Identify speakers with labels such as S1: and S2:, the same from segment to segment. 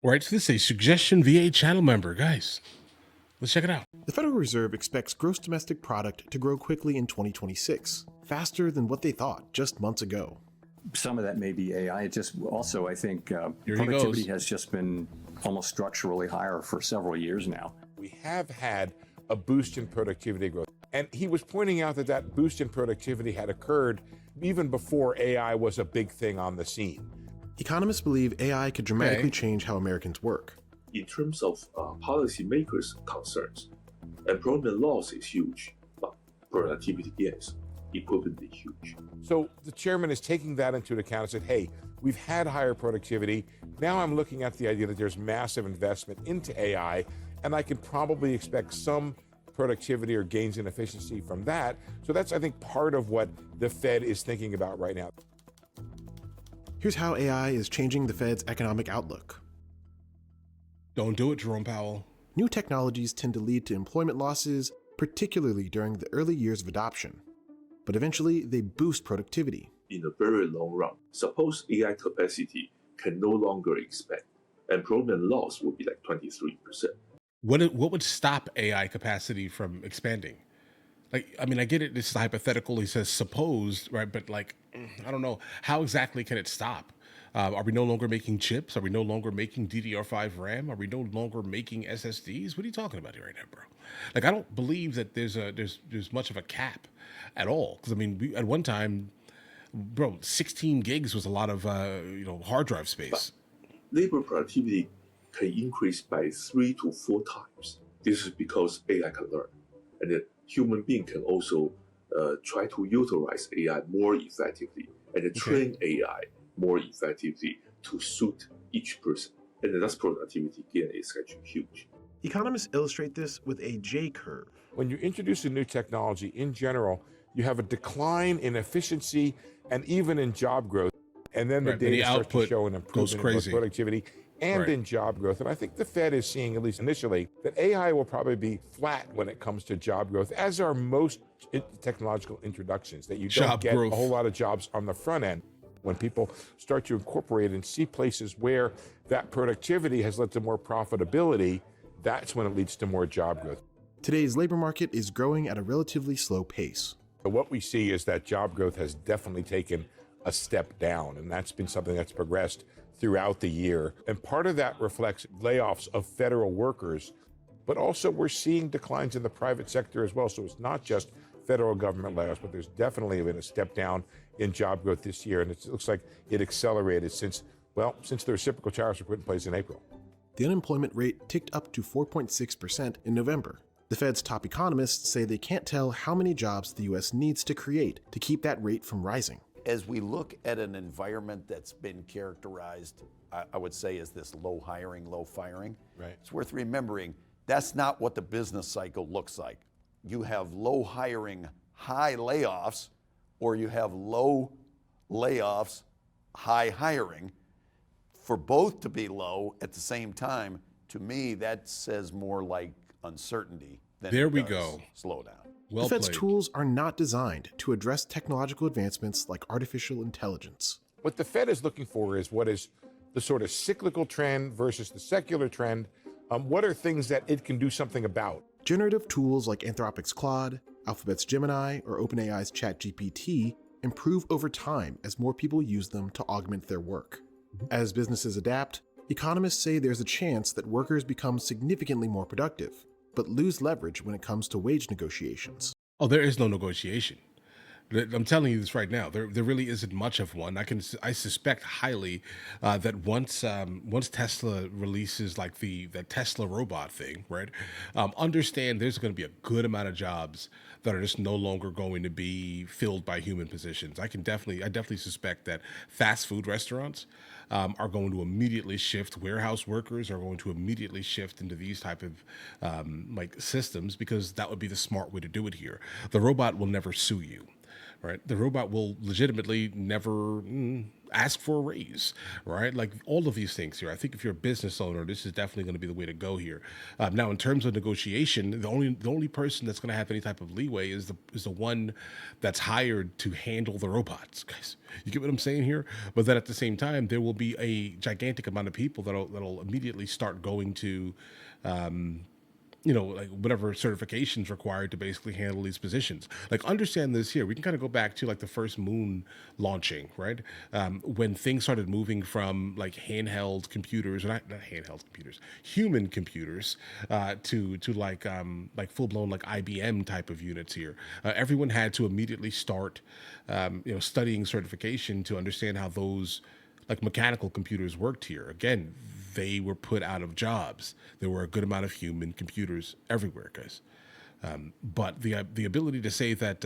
S1: All right, so this is a suggestion via a channel member. Guys, let's check it out.
S2: The Federal Reserve expects gross domestic product to grow quickly in 2026, faster than what they thought just months ago.
S3: Some of that may be AI. It just also, I think,
S1: Here he
S3: productivity
S1: goes.
S3: has just been almost structurally higher for several years now.
S4: We have had a boost in productivity growth. And he was pointing out that that boost in productivity had occurred even before AI was a big thing on the scene.
S2: Economists believe AI could dramatically change how Americans work.
S5: In terms of policymakers' concerns, employment loss is huge, but productivity gains equivalently huge.
S4: So the chairman is taking that into account and said, hey, we've had higher productivity. Now I'm looking at the idea that there's massive investment into AI, and I can probably expect some productivity or gains in efficiency from that. So that's, I think, part of what the Fed is thinking about right now.
S2: Here's how AI is changing the Fed's economic outlook.
S1: Don't do it, Jerome Powell.
S2: New technologies tend to lead to employment losses, particularly during the early years of adoption. But eventually, they boost productivity.
S5: In the very long run, suppose AI capacity can no longer expand, employment loss will be like 23%.
S1: What would stop AI capacity from expanding? Like, I mean, I get it. This is hypothetical. He says supposed, right? But like, I don't know. How exactly can it stop? Are we no longer making chips? Are we no longer making DDR5 RAM? Are we no longer making SSDs? What are you talking about here right now, bro? Like, I don't believe that there's much of a cap at all. Because I mean, at one time, bro, 16 gigs was a lot of hard drive space.
S5: But labor productivity can increase by 3 to 4 times. This is because AI can learn, and the human being can also try to utilize AI more effectively and train AI more effectively to suit each person. And thus productivity gain is actually huge.
S2: Economists illustrate this with a J-curve.
S4: When you introduce a new technology, in general, you have a decline in efficiency and even in job growth. And then the data starts to show an improvement in both productivity and in job growth. And I think the Fed is seeing, at least initially, that AI will probably be flat when it comes to job growth, as are most technological introductions, that you don't get a whole lot of jobs on the front end. When people start to incorporate and see places where that productivity has led to more profitability, that's when it leads to more job growth.
S2: Today's labor market is growing at a relatively slow pace.
S4: What we see is that job growth has definitely taken a step down, and that's been something that's progressed throughout the year. And part of that reflects layoffs of federal workers, but also we're seeing declines in the private sector as well. So it's not just federal government layoffs, but there's definitely been a step down in job growth this year. And it looks like it accelerated since the reciprocal tariffs were put in place in April.
S2: The unemployment rate ticked up to 4.6% in November. The Fed's top economists say they can't tell how many jobs the U.S. needs to create to keep that rate from rising.
S6: As we look at an environment that's been characterized, I would say, as this low hiring, low firing, it's worth remembering that's not what the business cycle looks like. You have low hiring, high layoffs, or you have low layoffs, high hiring. For both to be low at the same time, to me, that says more like uncertainty than slowdown.
S2: The Fed's tools are not designed to address technological advancements like artificial intelligence.
S4: What the Fed is looking for is what is the sort of cyclical trend versus the secular trend. What are things that it can do something about?
S2: Generative tools like Anthropic's Claude, Alphabet's Gemini, or OpenAI's ChatGPT improve over time as more people use them to augment their work. As businesses adapt, economists say there's a chance that workers become significantly more productive, but lose leverage when it comes to wage negotiations.
S1: Oh, there is no negotiation. I'm telling you this right now. There really isn't much of one. I suspect highly that once Tesla releases like the Tesla robot thing, right? Understand there's going to be a good amount of jobs that are just no longer going to be filled by human positions. I definitely suspect that fast food restaurants are going to immediately shift. Warehouse workers are going to immediately shift into these type of like systems, because that would be the smart way to do it here. The robot will never sue you. right? The robot will legitimately never ask for a raise, right? Like all of these things here. I think if you're a business owner, this is definitely going to be the way to go here. Now, in terms of negotiation, the only person that's going to have any type of leeway is the one that's hired to handle the robots, guys. You get what I'm saying here? But then at the same time, there will be a gigantic amount of people that'll immediately start going to like whatever certifications required to basically handle these positions. Like, understand this here. We can kind of go back to like the first moon launching, right? When things started moving from like handheld computers, or not handheld computers, human computers, to like full blown like IBM type of units here. Everyone had to immediately start, studying certification to understand how those like mechanical computers worked here. Again, they were put out of jobs. There were a good amount of human computers everywhere, guys. But the ability to say that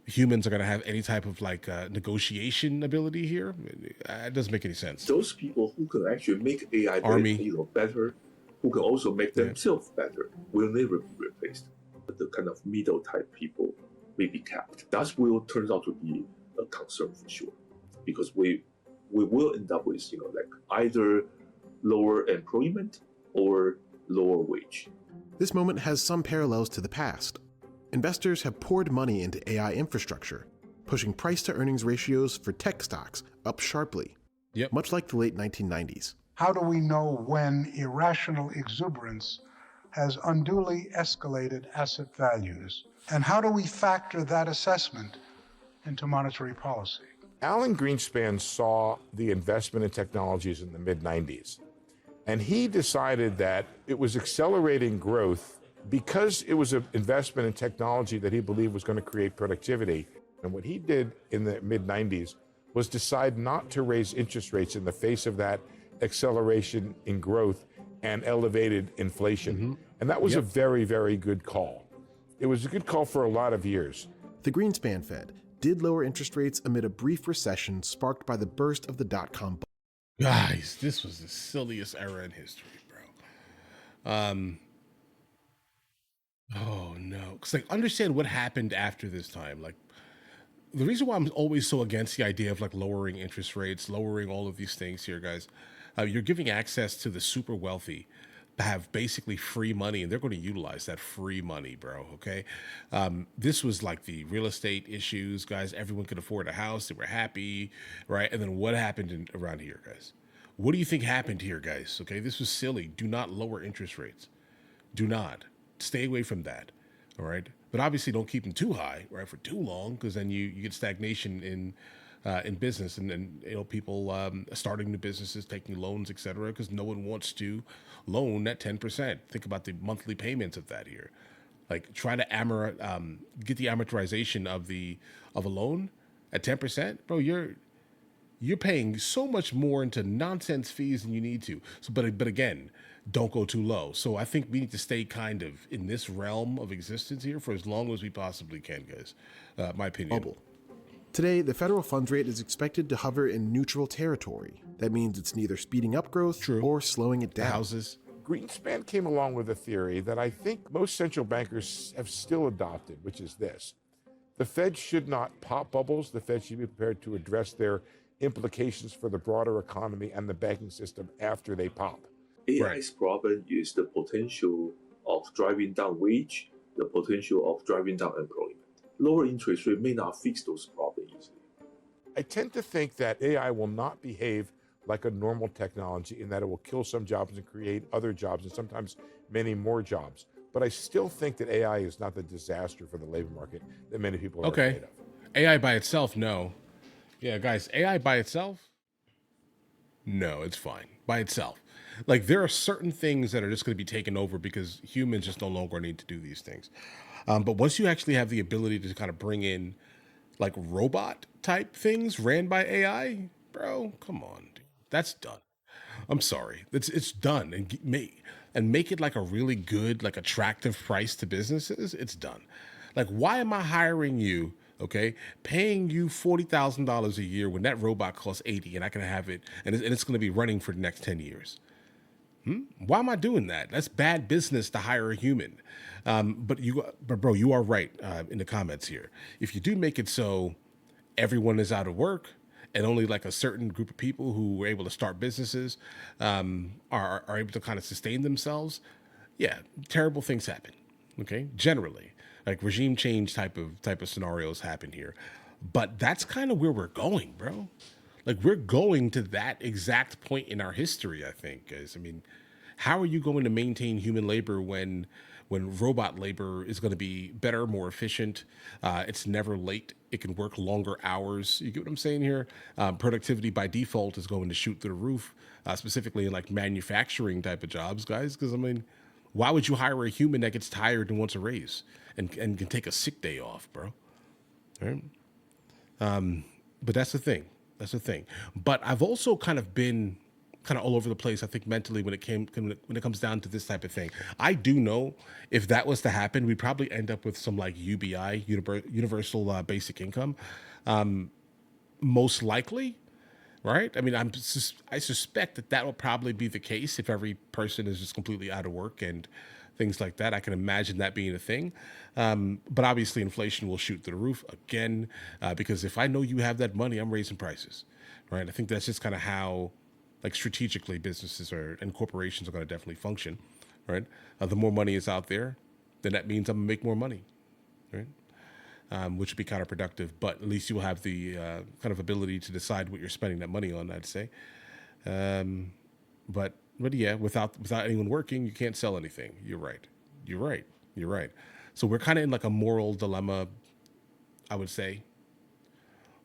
S1: humans are going to have any type of like negotiation ability here, it doesn't make any sense.
S5: Those people who can actually make AI better, who can also make themselves better, will never be replaced. But the kind of middle type people may be capped. That will turn out to be a concern for sure, because we will end up with like either lower employment or lower wage.
S2: This moment has some parallels to the past. Investors have poured money into AI infrastructure, pushing price-to-earnings ratios for tech stocks up sharply, much like the late 1990s.
S7: How do we know when irrational exuberance has unduly escalated asset values? And how do we factor that assessment into monetary policy?
S4: Alan Greenspan saw the investment in technologies in the mid-90s, and he decided that it was accelerating growth because it was an investment in technology that he believed was going to create productivity. And what he did in the mid-90s was decide not to raise interest rates in the face of that acceleration in growth and elevated inflation. And that was a very, very good call. It was a good call for a lot of years.
S2: The Greenspan Fed did lower interest rates amid a brief recession sparked by the burst of the dot-com bubble.
S1: Guys, this was the silliest era in history, bro. Oh no, because like understand what happened after this time. Like the reason why I'm always so against the idea of like lowering interest rates, lowering all of these things here, guys. You're giving access to the super wealthy to have basically free money, and they're going to utilize that free money, bro. Okay. This was like the real estate issues, guys. Everyone could afford a house. They were happy, right? And then what happened around here, guys? What do you think happened here, guys? Okay. This was silly. Do not lower interest rates. Do not. Stay away from that. All right. But obviously don't keep them too high, right? For too long, because then you get stagnation in business, and then people starting new businesses, taking loans, etc. Because no one wants to loan at 10%. Think about the monthly payments of that here. Like try to get the amortization of a loan at 10%, bro. You're paying so much more into nonsense fees than you need to. So, but again, don't go too low. So I think we need to stay kind of in this realm of existence here for as long as we possibly can, guys. My opinion.
S2: Bubble. Today, the federal funds rate is expected to hover in neutral territory. That means it's neither speeding up growth or slowing it down.
S1: Houses.
S4: Greenspan came along with a theory that I think most central bankers have still adopted, which is this. The Fed should not pop bubbles. The Fed should be prepared to address their implications for the broader economy and the banking system after they pop.
S5: AI's problem is the potential of driving down wage, the potential of driving down employment. Lower interest rate may not fix those problems easily.
S4: I tend to think that AI will not behave like a normal technology in that it will kill some jobs and create other jobs, and sometimes many more jobs. But I still think that AI is not the disaster for the labor market that many people are afraid of.
S1: AI by itself, no. Yeah, guys, AI by itself, no, it's fine by itself. Like there are certain things that are just going to be taken over because humans just no longer need to do these things. But once you actually have the ability to kind of bring in like robot type things ran by AI, bro, come on, dude. That's done. I'm sorry. It's done. And make it like a really good, like attractive price to businesses. It's done. Like, why am I hiring you? Okay, paying you $40,000 a year when that robot costs $80 and I can have it, and it's going to be running for the next 10 years. Why am I doing that? That's bad business to hire a human. But bro, you are right in the comments here. If you do make it so everyone is out of work and only like a certain group of people who were able to start businesses are able to kind of sustain themselves, yeah, terrible things happen. Okay, generally, like regime change type of scenarios happen here. But that's kind of where we're going, bro. Like we're going to that exact point in our history, I think, guys. I mean, how are you going to maintain human labor when robot labor is going to be better, more efficient? It's never late. It can work longer hours. You get what I'm saying here? Productivity by default is going to shoot through the roof, specifically in like manufacturing type of jobs, guys. Because I mean, why would you hire a human that gets tired and wants a raise and can take a sick day off, bro? Right? But that's the thing. That's the thing. But I've also kind of been kind of all over the place, I think, mentally when it comes down to this type of thing. I do know if that was to happen, we'd probably end up with some like UBI, universal basic income, most likely, right? I mean, I suspect that will probably be the case if every person is just completely out of work and things like that. I can imagine that being a thing. But obviously inflation will shoot through the roof again, because if I know you have that money, I'm raising prices, right? I think that's just kind of how, like, strategically businesses and corporations are going to definitely function, right? The more money is out there, then that means I'm going to make more money, right? Which would be counterproductive, but at least you will have the kind of ability to decide what you're spending that money on, I'd say. But yeah, without anyone working, you can't sell anything. You're right. So we're kind of in like a moral dilemma, I would say,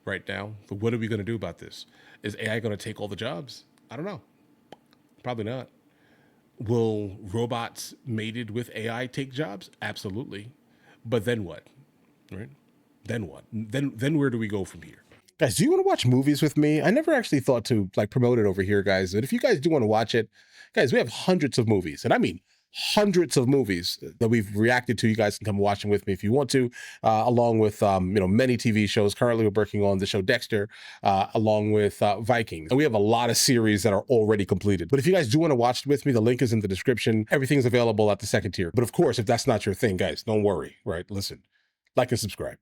S1: right now. But what are we going to do about this? Is AI going to take all the jobs? I don't know. Probably not. Will robots mated with AI take jobs? Absolutely. But then what? Right? Then what? Then where do we go from here?
S8: Guys, do you want to watch movies with me? I never actually thought to like promote it over here, guys. But if you guys do want to watch it, guys, we have hundreds of movies, and I mean hundreds of movies that we've reacted to. You guys can come watch them with me if you want to, along with many TV shows. Currently, we're working on the show Dexter, along with Vikings, and we have a lot of series that are already completed. But if you guys do want to watch it with me, the link is in the description. Everything's available at the second tier. But of course, if that's not your thing, guys, don't worry. Right? Listen, like and subscribe.